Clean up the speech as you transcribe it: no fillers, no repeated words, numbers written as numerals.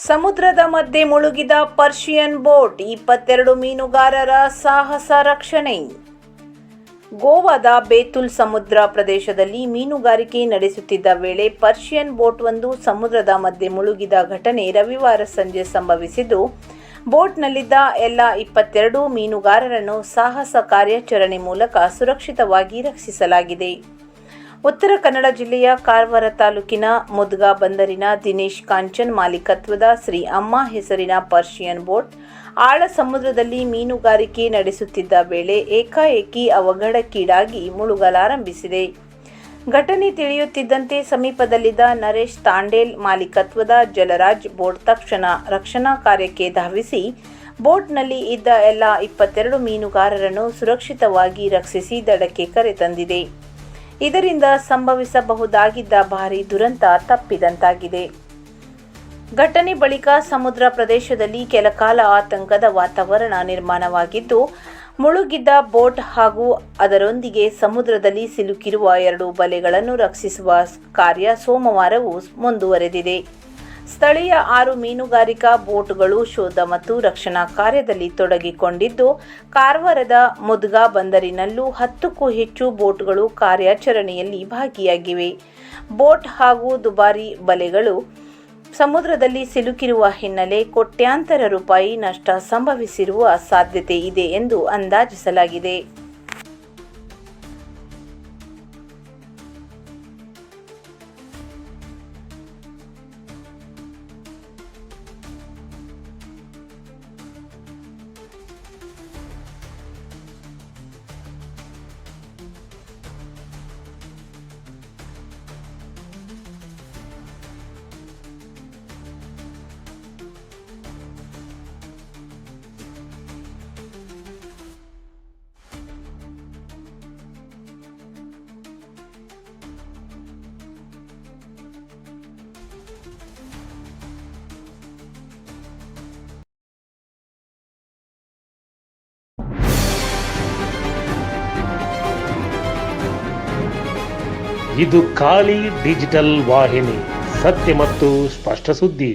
ಸಮುದ್ರದ ಮಧ್ಯೆ ಮುಳುಗಿದ ಪರ್ಷಿಯನ್ ಬೋಟ್, 22 ಮೀನುಗಾರರ ಸಾಹಸ ರಕ್ಷಣೆ. ಗೋವಾದ ಬೇತುಲ್ ಸಮುದ್ರ ಪ್ರದೇಶದಲ್ಲಿ ಮೀನುಗಾರಿಕೆ ನಡೆಸುತ್ತಿದ್ದ ವೇಳೆ ಪರ್ಷಿಯನ್ ಬೋಟ್ ಒಂದು ಸಮುದ್ರದ ಮಧ್ಯೆ ಮುಳುಗಿದ ಘಟನೆ ರವಿವಾರ ಸಂಜೆ ಸಂಭವಿಸಿದ್ದು, ಬೋಟ್ನಲ್ಲಿದ್ದ ಎಲ್ಲ 22 ಮೀನುಗಾರರನ್ನು ಸಾಹಸ ಕಾರ್ಯಾಚರಣೆ ಮೂಲಕ ಸುರಕ್ಷಿತವಾಗಿ ರಕ್ಷಿಸಲಾಗಿದೆ. ಉತ್ತರ ಕನ್ನಡ ಜಿಲ್ಲೆಯ ಕಾರವಾರ ತಾಲೂಕಿನ ಮುದ್ಗಾ ಬಂದರಿನ ದಿನೇಶ್ ಕಾಂಚನ್ ಮಾಲೀಕತ್ವದ ಶ್ರೀ ಅಮ್ಮ ಹೆಸರಿನ ಪರ್ಷಿಯನ್ ಬೋಟ್ ಆಳ ಸಮುದ್ರದಲ್ಲಿ ಮೀನುಗಾರಿಕೆ ನಡೆಸುತ್ತಿದ್ದ ವೇಳೆ ಏಕಾಏಕಿ ಅವಘಡಕ್ಕೀಡಾಗಿ ಮುಳುಗಲಾರಂಭಿಸಿದೆ. ಘಟನೆ ತಿಳಿಯುತ್ತಿದ್ದಂತೆ ಸಮೀಪದಲ್ಲಿದ್ದ ನರೇಶ್ ತಾಂಡೇಲ್ ಮಾಲೀಕತ್ವದ ಜಲರಾಜ್ ಬೋಟ್ ತಕ್ಷಣ ರಕ್ಷಣಾ ಕಾರ್ಯಕ್ಕೆ ಧಾವಿಸಿ ಬೋಟ್ನಲ್ಲಿ ಇದ್ದ ಎಲ್ಲ 22 ಮೀನುಗಾರರನ್ನು ಸುರಕ್ಷಿತವಾಗಿ ರಕ್ಷಿಸಿ ದಡಕ್ಕೆ ಕರೆತಂದಿದೆ. ಇದರಿಂದ ಸಂಭವಿಸಬಹುದಾಗಿದ್ದ ಭಾರೀ ದುರಂತ ತಪ್ಪಿದಂತಾಗಿದೆ. ಘಟನೆ ಬಳಿಕ ಸಮುದ್ರ ಪ್ರದೇಶದಲ್ಲಿ ಕೆಲಕಾಲ ಆತಂಕದ ವಾತಾವರಣ ನಿರ್ಮಾಣವಾಗಿದ್ದು, ಮುಳುಗಿದ್ದ ಬೋಟ್ ಹಾಗೂ ಅದರೊಂದಿಗೆ ಸಮುದ್ರದಲ್ಲಿ ಸಿಲುಕಿರುವ 2 ಬಲೆಗಳನ್ನು ರಕ್ಷಿಸುವ ಕಾರ್ಯ ಸೋಮವಾರವೂ ಮುಂದುವರೆದಿದೆ. ಸ್ಥಳೀಯ 6 ಮೀನುಗಾರಿಕಾ ಬೋಟ್ಗಳು ಶೋಧ ಮತ್ತು ರಕ್ಷಣಾ ಕಾರ್ಯದಲ್ಲಿ ತೊಡಗಿಕೊಂಡಿದ್ದು, ಕಾರವಾರದ ಮುದ್ಗಾ ಬಂದರಿನಲ್ಲೂ 10ಕ್ಕೂ ಹೆಚ್ಚು ಬೋಟ್ಗಳು ಕಾರ್ಯಾಚರಣೆಯಲ್ಲಿ ಭಾಗಿಯಾಗಿವೆ. ಬೋಟ್ ಹಾಗೂ ದುಬಾರಿ ಬಲೆಗಳು ಸಮುದ್ರದಲ್ಲಿ ಸಿಲುಕಿರುವ ಹಿನ್ನೆಲೆ ಕೋಟ್ಯಾಂತರ ರೂಪಾಯಿ ನಷ್ಟ ಸಂಭವಿಸಿರುವ ಸಾಧ್ಯತೆ ಇದೆ ಎಂದು ಅಂದಾಜಿಸಲಾಗಿದೆ. ಇದು ಖಾಲಿ ಡಿಜಿಟಲ್ ವಾಹಿನಿ, ಸತ್ಯ ಮತ್ತು ಸ್ಪಷ್ಟ ಸುದ್ದಿ.